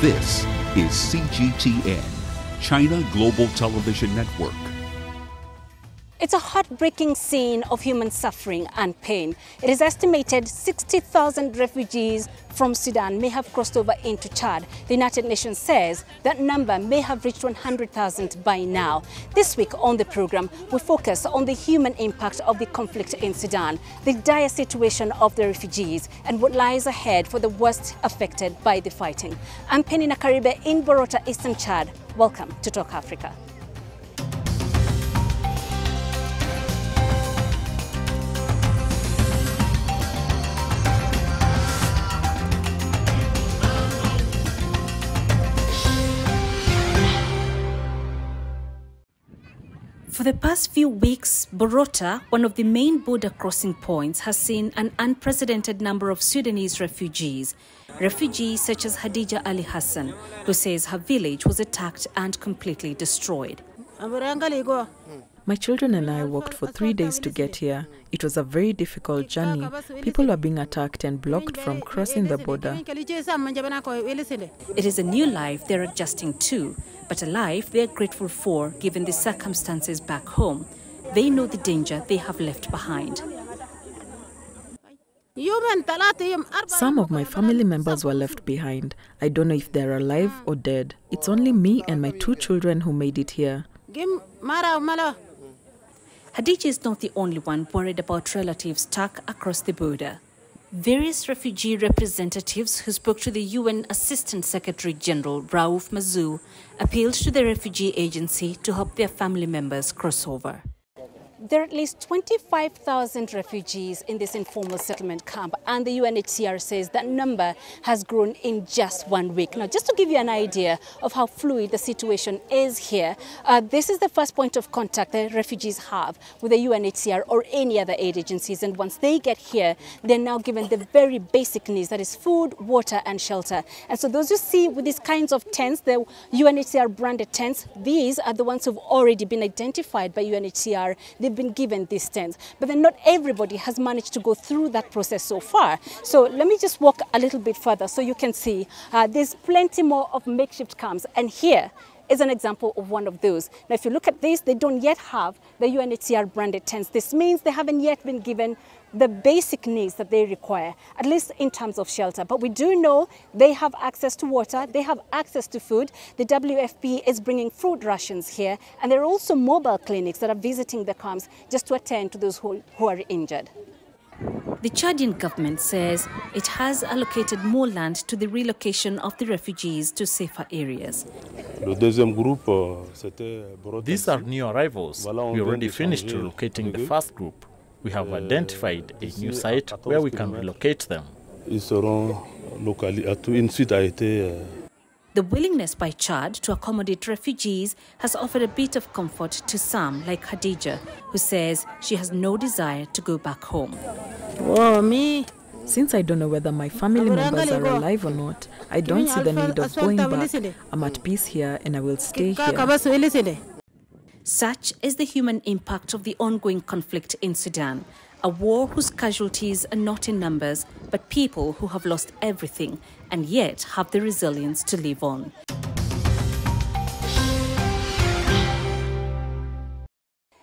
This is CGTN, China Global Television Network. It's a heartbreaking scene of human suffering and pain. It is estimated 60,000 refugees from Sudan may have crossed over into Chad. The United Nations says that number may have reached 100,000 by now. This week on the program, we focus on the human impact of the conflict in Sudan, the dire situation of the refugees, and what lies ahead for the worst affected by the fighting. I'm Penny Nakaribe in Borota, Eastern Chad. Welcome to Talk Africa. For the past few weeks, Borota, one of the main border crossing points, has seen an unprecedented number of Sudanese refugees. Refugees such as Hadija Ali Hassan, who says her village was attacked and completely destroyed. My children and I walked for 3 days to get here. It was a very difficult journey. People were being attacked and blocked from crossing the border. It is a new life they're adjusting to, but a life they're grateful for given the circumstances back home. They know the danger they have left behind. Some of my family members were left behind. I don't know if they're alive or dead. It's only me and my 2 children who made it here. Hadija is not the only one worried about relatives stuck across the border. Various refugee representatives who spoke to the UN Assistant Secretary General Rauf Mazou appealed to the refugee agency to help their family members cross over. There are at least 25,000 refugees in this informal settlement camp, and the UNHCR says that number has grown in just 1 week. Now, just to give you an idea of how fluid the situation is here, this is the first point of contact the refugees have with the UNHCR or any other aid agencies. And once they get here, they're now given the very basic needs, that is food, water, and shelter. And so those you see with these kinds of tents, the UNHCR branded tents, these are the ones who've already been identified by UNHCR. They've been given these tents, but then not everybody has managed to go through that process so far. So let me just walk a little bit further so you can see there's plenty more of makeshift camps, and here is an example of one of those. Now, if you look at this, they don't yet have the UNHCR branded tents. This means they haven't yet been given the basic needs that they require, at least in terms of shelter. But we do know they have access to water, they have access to food. The WFP is bringing food rations here, and there are also mobile clinics that are visiting the camps just to attend to those who are injured. The Chadian government says it has allocated more land to the relocation of the refugees to safer areas. These are new arrivals. We already finished relocating the first group. We have identified a new site where we can relocate them. The willingness by Chad to accommodate refugees has offered a bit of comfort to some, like Hadija, who says she has no desire to go back home. Since I don't know whether my family members are alive or not, I don't see the need of going back. I'm at peace here and I will stay here. Such is the human impact of the ongoing conflict in Sudan, a war whose casualties are not in numbers, but people who have lost everything and yet have the resilience to live on.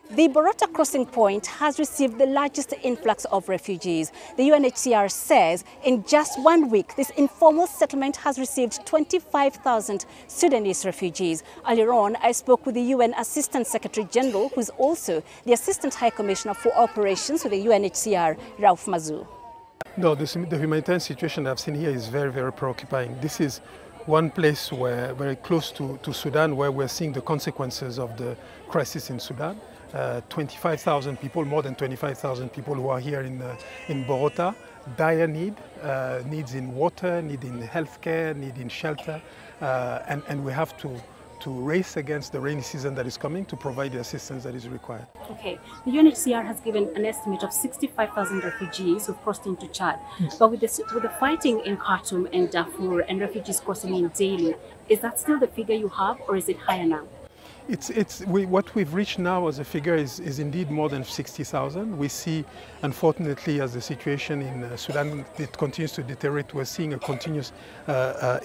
The Borota crossing point has received the largest influx of refugees. The UNHCR says in just 1 week, this informal settlement has received 25,000 Sudanese refugees. Earlier on, I spoke with the UN Assistant Secretary General, who is also the Assistant High Commissioner for Operations with the UNHCR, Rauf Mazou. No, the humanitarian situation I've seen here is very, very preoccupying. This is one place where very close to Sudan, where we're seeing the consequences of the crisis in Sudan. 25,000 people, more than 25,000 people who are here in Borota, dire needs in water, need in healthcare, need in shelter, and we have to race against the rainy season that is coming to provide the assistance that is required. Okay, the UNHCR has given an estimate of 65,000 refugees who've crossed into Chad, but with the fighting in Khartoum and Darfur and refugees crossing in daily, is that still the figure you have, or is it higher now? What we've reached now as a figure is indeed more than 60,000. We see, unfortunately, as the situation in Sudan it continues to deteriorate, we're seeing a continuous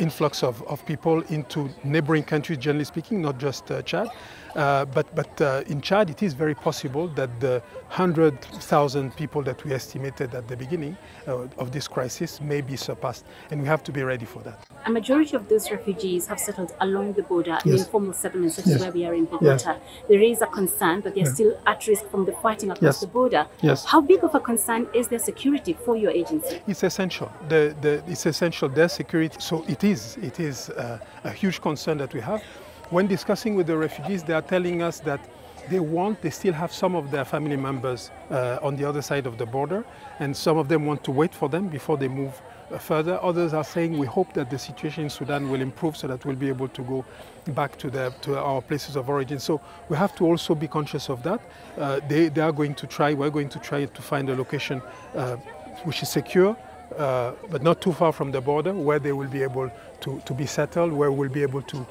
influx of people into neighboring countries, generally speaking, not just Chad. But in Chad, it is very possible that the 100,000 people that we estimated at the beginning of this crisis may be surpassed, and we have to be ready for that. A majority of those refugees have settled along the border in informal settlements, such as where we are in Bogota. There is a concern that they're still at risk from the fighting across the border. How big of a concern is their security for your agency? It's essential. It's essential, their security. So it is a huge concern that we have. When discussing with the refugees, they are telling us that they still have some of their family members on the other side of the border, and some of them want to wait for them before they move further. Others are saying we hope that the situation in Sudan will improve so that we'll be able to go back to our places of origin. So we have to also be conscious of that. We're going to try to find a location which is secure, but not too far from the border, where they will be able to be settled, where we'll be able to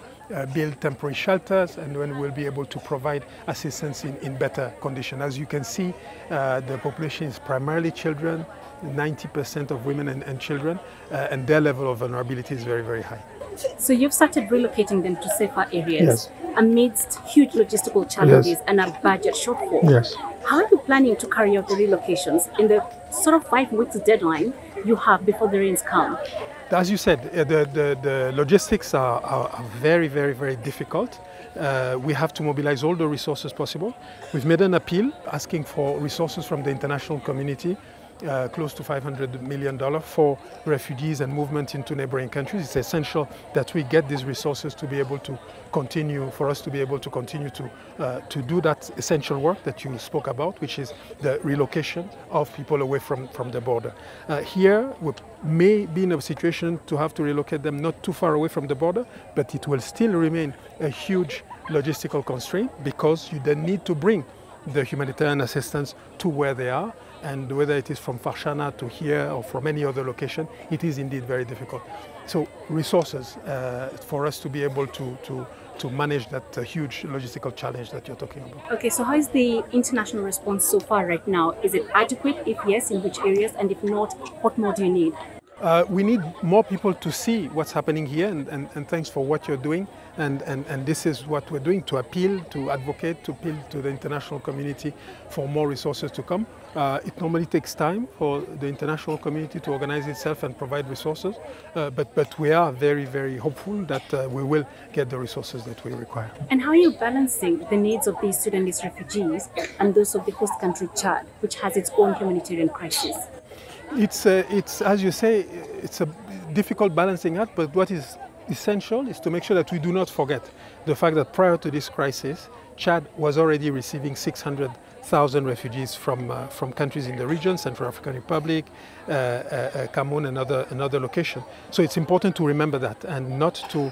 build temporary shelters, and when we'll be able to provide assistance in better condition. As you can see, the population is primarily children, 90% of women and children, and their level of vulnerability is very, very high. So you've started relocating them to safer areas amidst huge logistical challenges and a budget shortfall. How are you planning to carry out the relocations in the sort of 5 weeks deadline you have before the rains come? As you said, the logistics are very, very, very difficult. We have to mobilize all the resources possible. We've made an appeal asking for resources from the international community, close to $500 million for refugees and movement into neighboring countries. It's essential that we get these resources to be able to continue, for us to be able to continue to do that essential work that you spoke about, which is the relocation of people away from the border. Here, we may be in a situation to have to relocate them not too far away from the border, but it will still remain a huge logistical constraint, because you then need to bring the humanitarian assistance to where they are, and whether it is from Farshana to here or from any other location, it is indeed very difficult. So resources for us to be able to manage that huge logistical challenge that you're talking about. Okay, so how is the international response so far right now? Is it adequate? If yes, in which areas? And if not, what more do you need? We need more people to see what's happening here, and thanks for what you're doing. And this is what we're doing, to appeal, to advocate, to appeal to the international community for more resources to come. It normally takes time for the international community to organize itself and provide resources, but we are very, very hopeful that we will get the resources that we require. And how are you balancing the needs of these Sudanese refugees and those of the host country Chad, which has its own humanitarian crisis? It's as you say, it's a difficult balancing act, but what is essential is to make sure that we do not forget the fact that prior to this crisis, Chad was already receiving 600,000 refugees from countries in the region, Central African Republic, Cameroon, and another location. So it's important to remember that and not to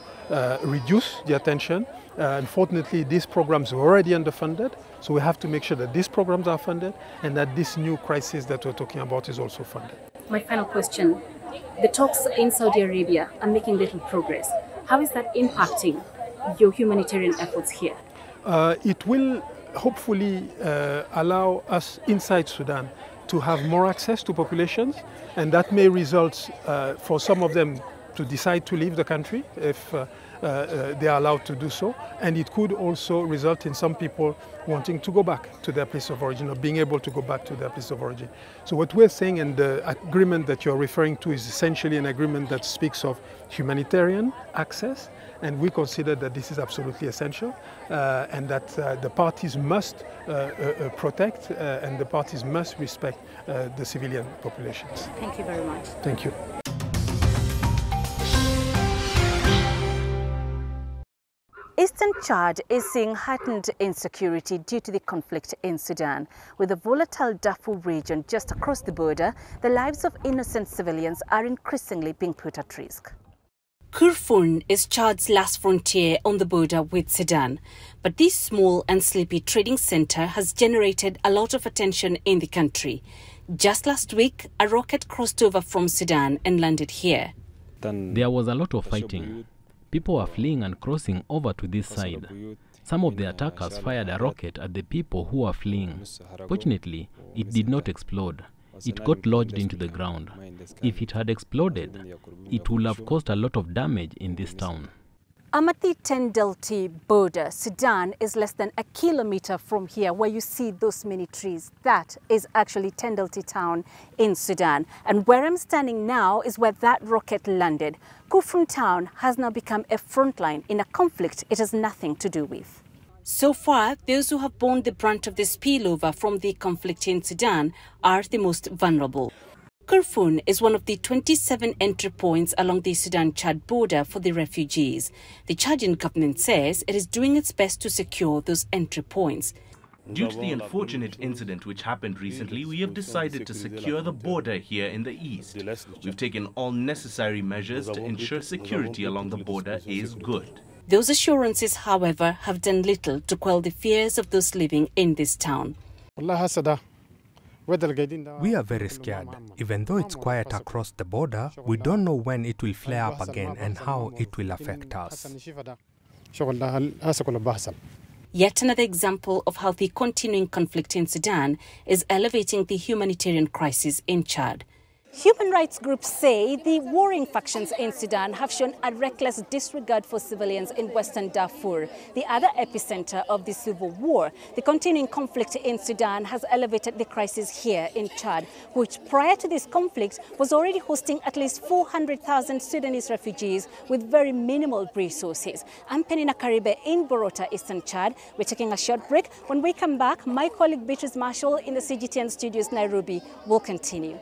reduce the attention. Unfortunately, these programs were already underfunded, so we have to make sure that these programs are funded and that this new crisis that we're talking about is also funded. My final question. The talks in Saudi Arabia are making little progress. How is that impacting your humanitarian efforts here? It will hopefully allow us inside Sudan to have more access to populations, and that may result for some of them to decide to leave the country if they are allowed to do so, and it could also result in some people wanting to go back to their place of origin, or being able to go back to their place of origin. So what we're saying, and the agreement that you're referring to, is essentially an agreement that speaks of humanitarian access, and we consider that this is absolutely essential, and that the parties must protect and the parties must respect the civilian populations. Thank you very much. Thank you. Eastern Chad is seeing heightened insecurity due to the conflict in Sudan. With the volatile Darfur region just across the border, the lives of innocent civilians are increasingly being put at risk. Kurfun is Chad's last frontier on the border with Sudan. But this small and sleepy trading center has generated a lot of attention in the country. Just last week, a rocket crossed over from Sudan and landed here. There was a lot of fighting. People were fleeing and crossing over to this side. Some of the attackers fired a rocket at the people who were fleeing. Fortunately, it did not explode. It got lodged into the ground. If it had exploded, it would have caused a lot of damage in this town. At the Tendelti border, Sudan is less than a kilometer from here, where you see those many trees. That is actually Tendelti town in Sudan. And where I'm standing now is where that rocket landed. Khartoum town has now become a frontline in a conflict it has nothing to do with. So far, those who have borne the brunt of the spillover from the conflict in Sudan are the most vulnerable. Khartoum is one of the 27 entry points along the Sudan-Chad border for the refugees. The Chadian government says it is doing its best to secure those entry points. Due to the unfortunate incident which happened recently, we have decided to secure the border here in the east. We've taken all necessary measures to ensure security along the border is good. Those assurances, however, have done little to quell the fears of those living in this town. We are very scared. Even though it's quiet across the border, we don't know when it will flare up again and how it will affect us. Yet another example of how the continuing conflict in Sudan is elevating the humanitarian crisis in Chad. Human rights groups say the warring factions in Sudan have shown a reckless disregard for civilians in Western Darfur, the other epicenter of the civil war. The continuing conflict in Sudan has elevated the crisis here in Chad, which prior to this conflict was already hosting at least 400,000 Sudanese refugees with very minimal resources. I'm Penina Karibe in Borota, Eastern Chad. We're taking a short break. When we come back, my colleague Beatrice Marshall in the CGTN studios, Nairobi, will continue.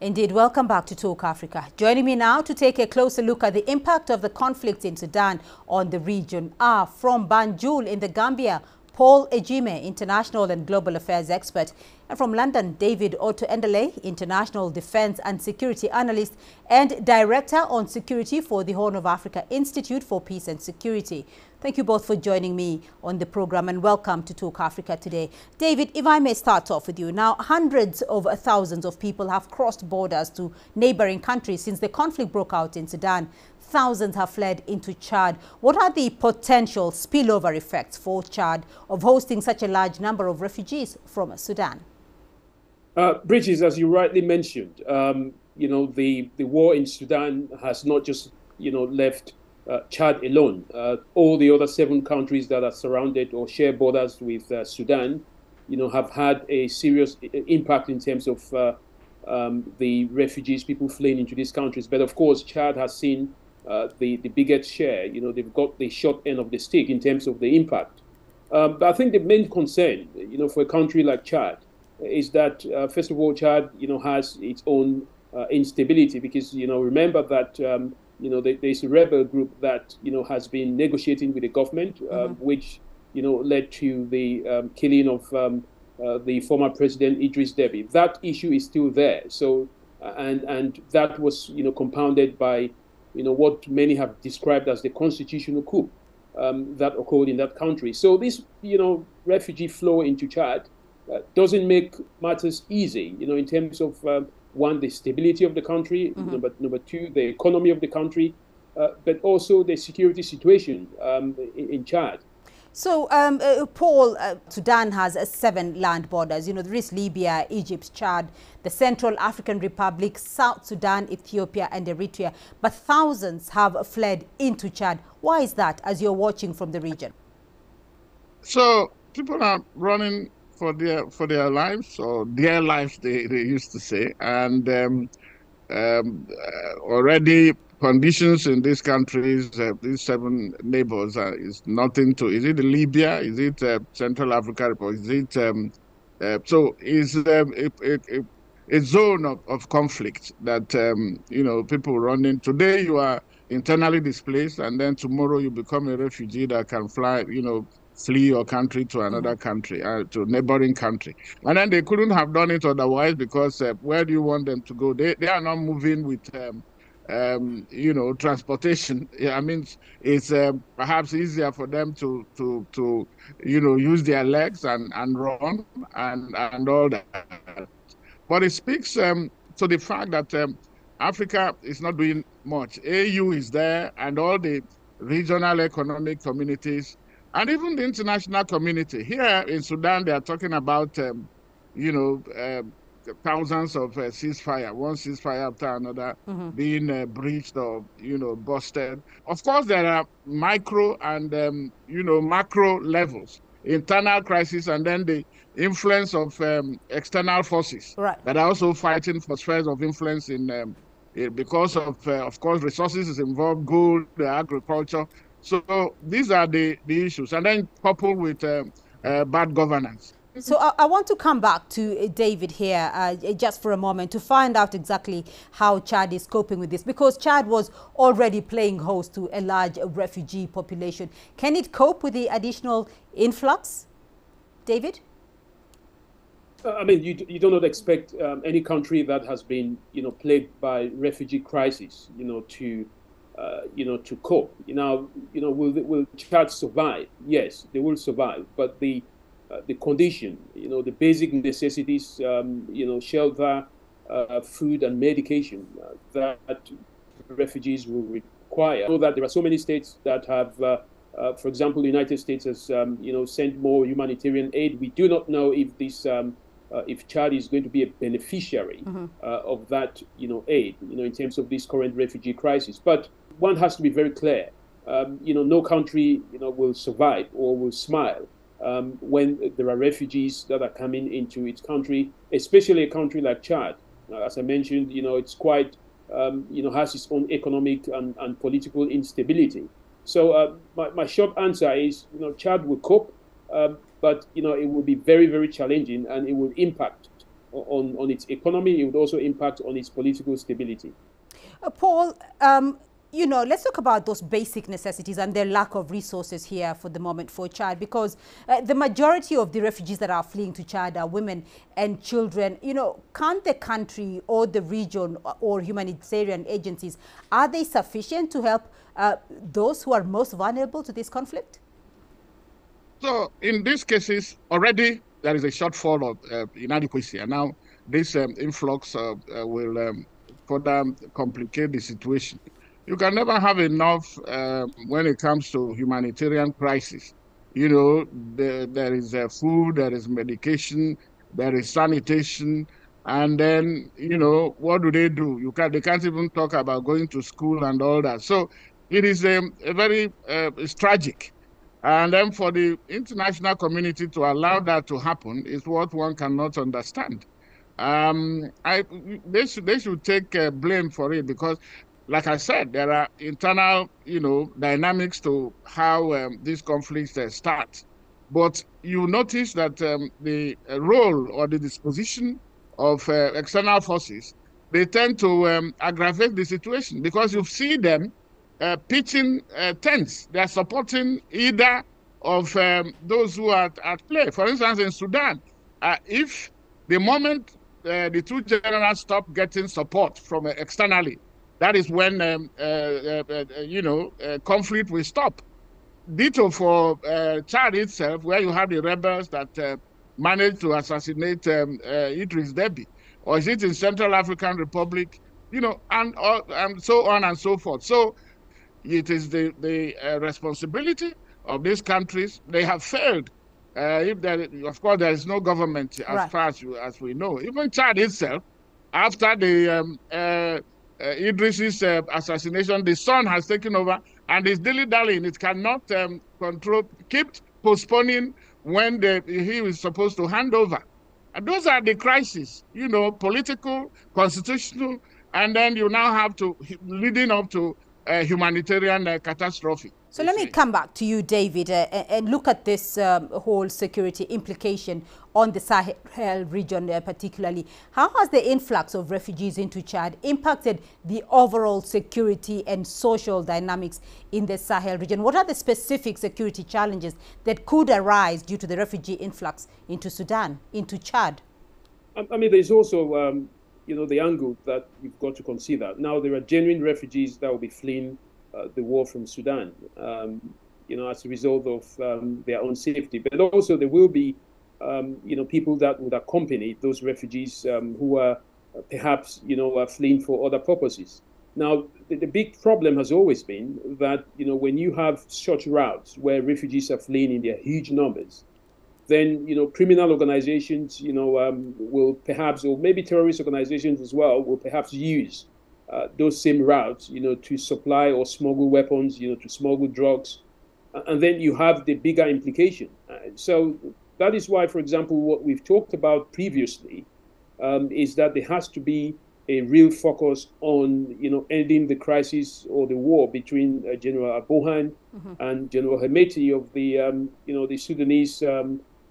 Indeed, welcome back to Talk Africa. Joining me now to take a closer look at the impact of the conflict in Sudan on the region are from Banjul in the Gambia, Paul Ejime, international and global affairs expert, and from London, David Otto-Endele, international defense and security analyst and director on security for the Horn of Africa Institute for Peace and Security. Thank you both for joining me on the program and welcome to Talk Africa today. David, if I may start off with you. Now, hundreds of thousands of people have crossed borders to neighboring countries since the conflict broke out in Sudan. Thousands have fled into Chad. What are the potential spillover effects for Chad of hosting such a large number of refugees from Sudan? Bridges, as you rightly mentioned, the war in Sudan has not just, left Chad alone. All the other 7 countries that are surrounded or share borders with Sudan, have had a serious impact in terms of the refugees, people fleeing into these countries. But of course, Chad has seen the biggest share. They've got the short end of the stick in terms of the impact. But I think the main concern, for a country like Chad, is that first of all, Chad, has its own instability because remember that there's a rebel group that has been negotiating with the government, which led to the killing of the former president Idris Deby. That issue is still there. So and that was compounded by what many have described as the constitutional coup that occurred in that country. So this refugee flow into Chad doesn't make matters easy, in terms of one, the stability of the country, number 2, the economy of the country, but also the security situation in Chad. So, Paul, Sudan has 7 land borders. There is Libya, Egypt, Chad, the Central African Republic, South Sudan, Ethiopia, and Eritrea. But thousands have fled into Chad. Why is that, as you're watching from the region? So, people are running for their lives, or their lives, they used to say, and already conditions in these countries, these 7 neighbors, is nothing to. Is it Libya? Is it Central Africa? Is it a zone of conflict that, people run in. Today you are internally displaced, and then tomorrow you become a refugee that can fly, flee your country to another country, to a neighboring country. And then they couldn't have done it otherwise, because where do you want them to go? They are not moving with, transportation. I mean, it's perhaps easier for them to use their legs and run and all that. But it speaks to the fact that Africa is not doing much. AU is there, and all the regional economic communities, and even the international community. Here in Sudan, they are talking about, thousands of ceasefire, one ceasefire after another, being breached or, busted. Of course, there are micro and, macro levels, internal crisis, and then the influence of external forces that are also fighting for spheres of influence in because of course, resources is involved, gold, agriculture. So these are the issues, and then coupled with bad governance. So I want to come back to David here just for a moment to find out exactly how Chad is coping with this, because Chad was already playing host to a large refugee population. Can it cope with the additional influx, David? I mean, you do not expect any country that has been, plagued by refugee crisis, to cope. Will Chad survive? Yes, they will survive, but the condition, the basic necessities, shelter, food and medication that refugees will require. So that there are so many states that have, for example, the United States has, sent more humanitarian aid. We do not know if this, if Chad is going to be a beneficiary of that, aid, in terms of this current refugee crisis. But one has to be very clear. No country, will survive or will smile when there are refugees that are coming into its country, especially a country like Chad. As I mentioned, it's quite, has its own economic and political instability. So my short answer is, Chad will cope, but, it will be very, very challenging, and it will impact on its economy. It would also impact on its political stability. Paul, let's talk about those basic necessities and their lack of resources here for the moment for Chad, because the majority of the refugees that are fleeing to Chad are women and children. Can't the country or the region or humanitarian agencies, are they sufficient to help those who are most vulnerable to this conflict? So in these cases, already there is a shortfall of inadequacy, and now this influx will further complicate the situation. You can never have enough when it comes to humanitarian crisis. There is food, there is medication, there is sanitation, and then, what do? They can't even talk about going to school and all that. So it is a very, it's tragic. And then for the international community to allow that to happen is what one cannot understand. They should take blame for it, because, like I said, there are internal, dynamics to how these conflicts start. But you notice that the role or the disposition of external forces, they tend to aggravate the situation, because you see them pitching tents. They are supporting either of those who are at play. For instance, in Sudan, if the moment the two generals stop getting support from externally, that is when conflict will stop. Ditto for Chad itself, where you have the rebels that managed to assassinate Idris Deby, or is it in Central African Republic, and so on and so forth. So it is the responsibility of these countries. They have failed. Of course, there is no government as far as we know. Even Chad itself, after the Idris's assassination, the son has taken over and is dilly-dallying. It cannot keep postponing when he is supposed to hand over. And those are the crises, political, constitutional, and then you now have to, leading up to a humanitarian catastrophe. So let me come back to you, David, and look at this whole security implication on the Sahel region particularly. How has the influx of refugees into Chad impacted the overall security and social dynamics in the Sahel region? What are the specific security challenges that could arise due to the refugee influx into Sudan, into Chad? I mean, there's also, the angle that you've got to consider. Now, there are genuine refugees that will be fleeing the war from Sudan, as a result of their own safety. But also there will be, people that would accompany those refugees who are perhaps, fleeing for other purposes. Now, the big problem has always been that, when you have such routes where refugees are fleeing in their huge numbers, then, criminal organizations, will perhaps, or maybe terrorist organizations as well, will perhaps use those same routes, to supply or smuggle weapons, to smuggle drugs. And then you have the bigger implication. So that is why, for example, what we've talked about previously is that there has to be a real focus on, ending the crisis or the war between General Al-Burhan and General Hemeti of the Sudanese,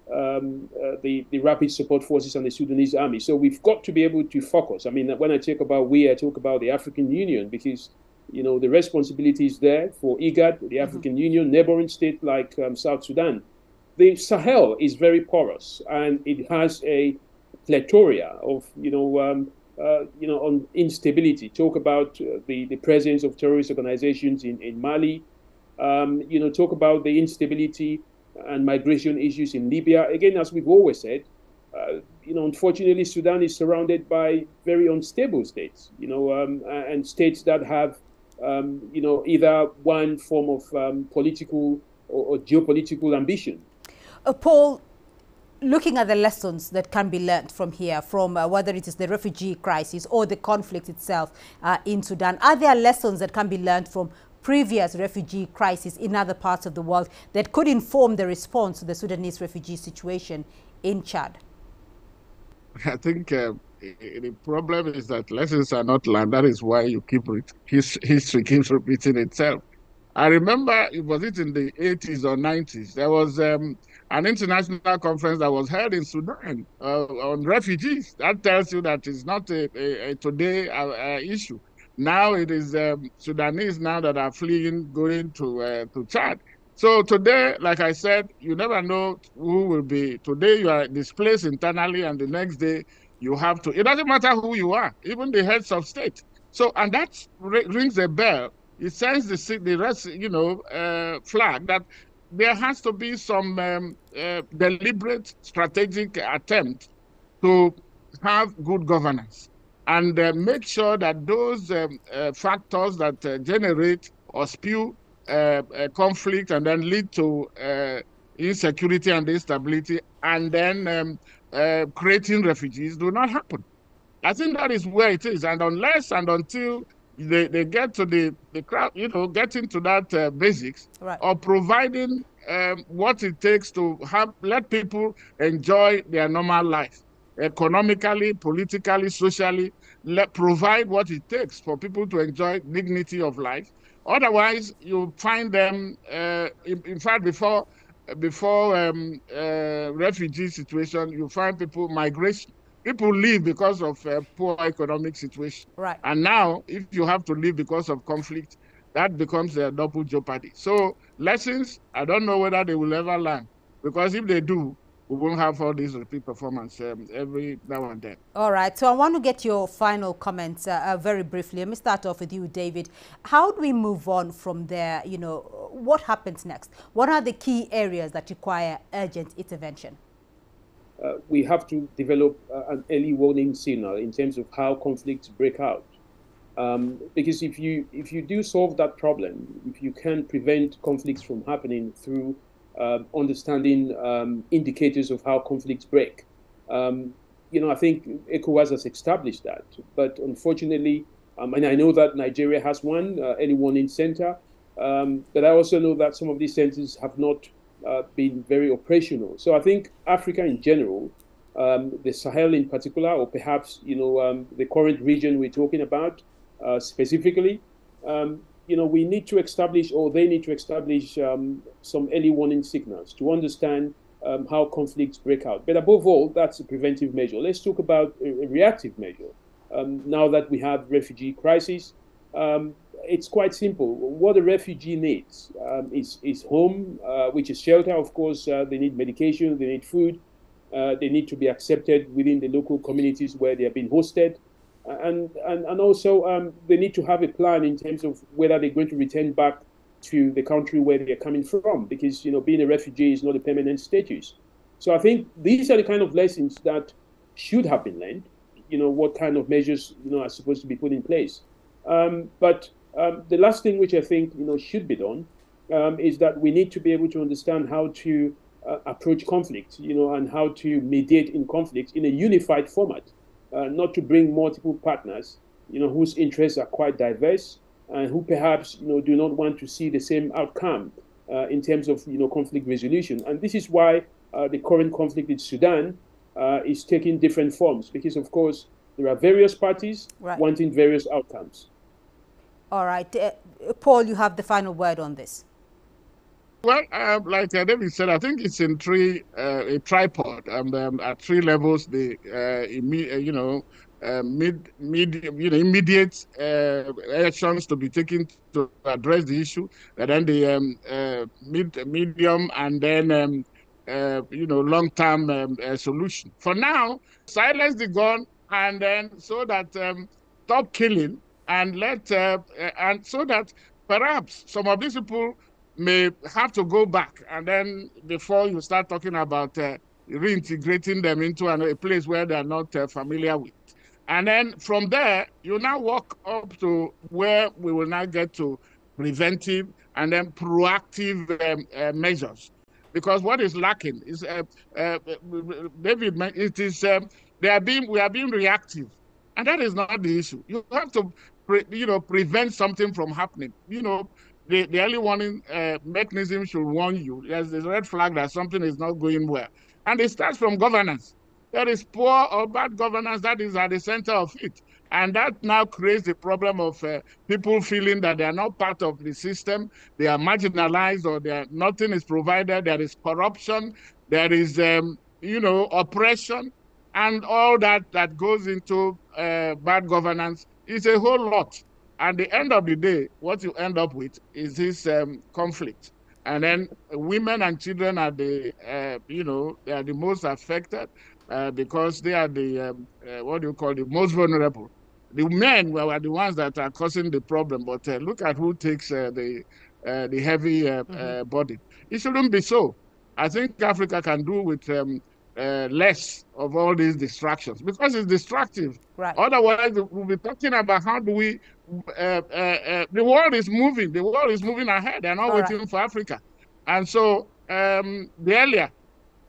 the Rapid Support Forces and the Sudanese Army. So we've got to be able to focus. I mean, when I talk about we, I talk about the African Union, because, the responsibility is there for IGAD, the African Union, neighboring state like South Sudan. The Sahel is very porous, and it has a plethora of, on instability. Talk about the presence of terrorist organizations in Mali. Talk about the instability and migration issues in Libya. Again, as we've always said, unfortunately, Sudan is surrounded by very unstable states, and states that have, either one form of political or geopolitical ambition. Paul, looking at the lessons that can be learned from here, from whether it is the refugee crisis or the conflict itself in Sudan, are there lessons that can be learned from previous refugee crises in other parts of the world that could inform the response to the Sudanese refugee situation in Chad? I think the problem is that lessons are not learned. That is why you keep history keeps repeating itself. I remember, was it in the 80s or 90s, there was an international conference that was held in Sudan on refugees. That tells you that it's not a today issue. Now it is Sudanese now that are fleeing, going to Chad. So today, like I said, you never know who will be. Today you are displaced internally, and the next day you have to. It doesn't matter who you are, even the heads of state. So, and that rings a bell. It sends the rest, flag that there has to be some deliberate, strategic attempt to have good governance and make sure that those factors that generate or spew conflict and then lead to insecurity and instability and then creating refugees do not happen. I think that is where it is. And unless and until they get to the crowd, getting to that basics, right, or providing what it takes to let people enjoy their normal life, economically, politically, socially, provide what it takes for people to enjoy dignity of life. Otherwise, you find them, in fact, before refugee situation, you find people migration. People leave because of poor economic situation. Right. And now, if you have to leave because of conflict, that becomes a double jeopardy. So lessons, I don't know whether they will ever learn, because if they do, we won't have all these repeat performance every now and then. All right. So I want to get your final comments very briefly. Let me start off with you, David. How do we move on from there? What happens next? What are the key areas that require urgent intervention? We have to develop an early warning signal in terms of how conflicts break out. Because if you do solve that problem, if you can prevent conflicts from happening through understanding indicators of how conflicts break, I think ECOWAS has established that. But unfortunately, and I know that Nigeria has one early warning center, but I also know that some of these centers have not been very operational. So I think Africa in general, the Sahel in particular, or perhaps the current region we're talking about specifically, we need to establish, or they need to establish, some early warning signals to understand how conflicts break out. But above all, that's a preventive measure. Let's talk about a reactive measure. Now that we have refugee crisis, it's quite simple. What a refugee needs is home, which is shelter. Of course, they need medication, they need food, they need to be accepted within the local communities where they are being hosted. And also they need to have a plan in terms of whether they're going to return back to the country where they're coming from, because being a refugee is not a permanent status. So I think these are the kind of lessons that should have been learned. What kind of measures are supposed to be put in place. But the last thing which I think should be done is that we need to be able to understand how to approach conflict, and how to mediate in conflict in a unified format. Not to bring multiple partners, whose interests are quite diverse and who perhaps, do not want to see the same outcome in terms of, conflict resolution. And this is why the current conflict in Sudan is taking different forms, because, of course, there are various parties wanting various outcomes. All right. Paul, you have the final word on this. Well, like David said, I think it's in a tripod, and at three levels: the immediate actions to be taken to address the issue, and then the medium, and then long-term solution. For now, silence the gun, and then so that stop killing, and and so that perhaps some of these people may have to go back, and then before you start talking about reintegrating them into a place where they're not familiar with. And then from there, you now walk up to where we will now get to preventive and then proactive measures. Because what is lacking is, David, it is we are being reactive, and that is not the issue. You have to prevent something from happening. The early warning mechanism should warn you. There's a red flag that something is not going well. And it starts from governance. There is poor or bad governance that is at the center of it. And that now creates the problem of people feeling that they are not part of the system, they are marginalized, or nothing is provided, there is corruption, there is, oppression, and all that goes into bad governance is a whole lot. At the end of the day, what you end up with is this conflict. And then women and children are they are the most affected because they are the, the most vulnerable. The men were the ones that are causing the problem, but look at who takes the heavy burden. It shouldn't be so. I think Africa can do with less of all these distractions, because it's distractive. Right. Otherwise, we'll be talking about how do we. The world is moving. The world is moving ahead. They're not waiting for Africa, and so the earlier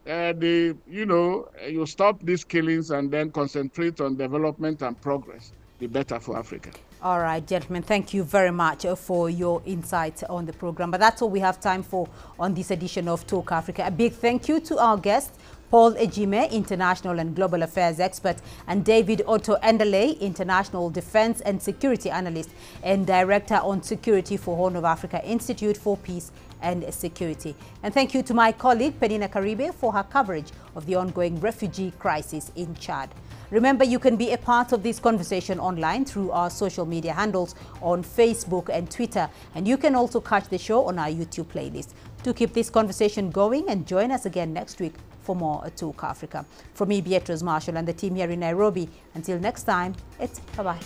you stop these killings and then concentrate on development and progress, the better for Africa. All right, gentlemen, thank you very much for your insights on the program. But that's all we have time for on this edition of Talk Africa. A big thank you to our guests, Paul Ejime, International and Global Affairs Expert, and David Otto Enderley, International Defense and Security Analyst and Director on Security for Horn of Africa Institute for Peace and Security. And thank you to my colleague, Penina Karibe, for her coverage of the ongoing refugee crisis in Chad. Remember, you can be a part of this conversation online through our social media handles on Facebook and Twitter. And you can also catch the show on our YouTube playlist. To keep this conversation going, and join us again next week for more Talk Africa. From me, Beatrice Marshall, and the team here in Nairobi, until next time, it's bye-bye.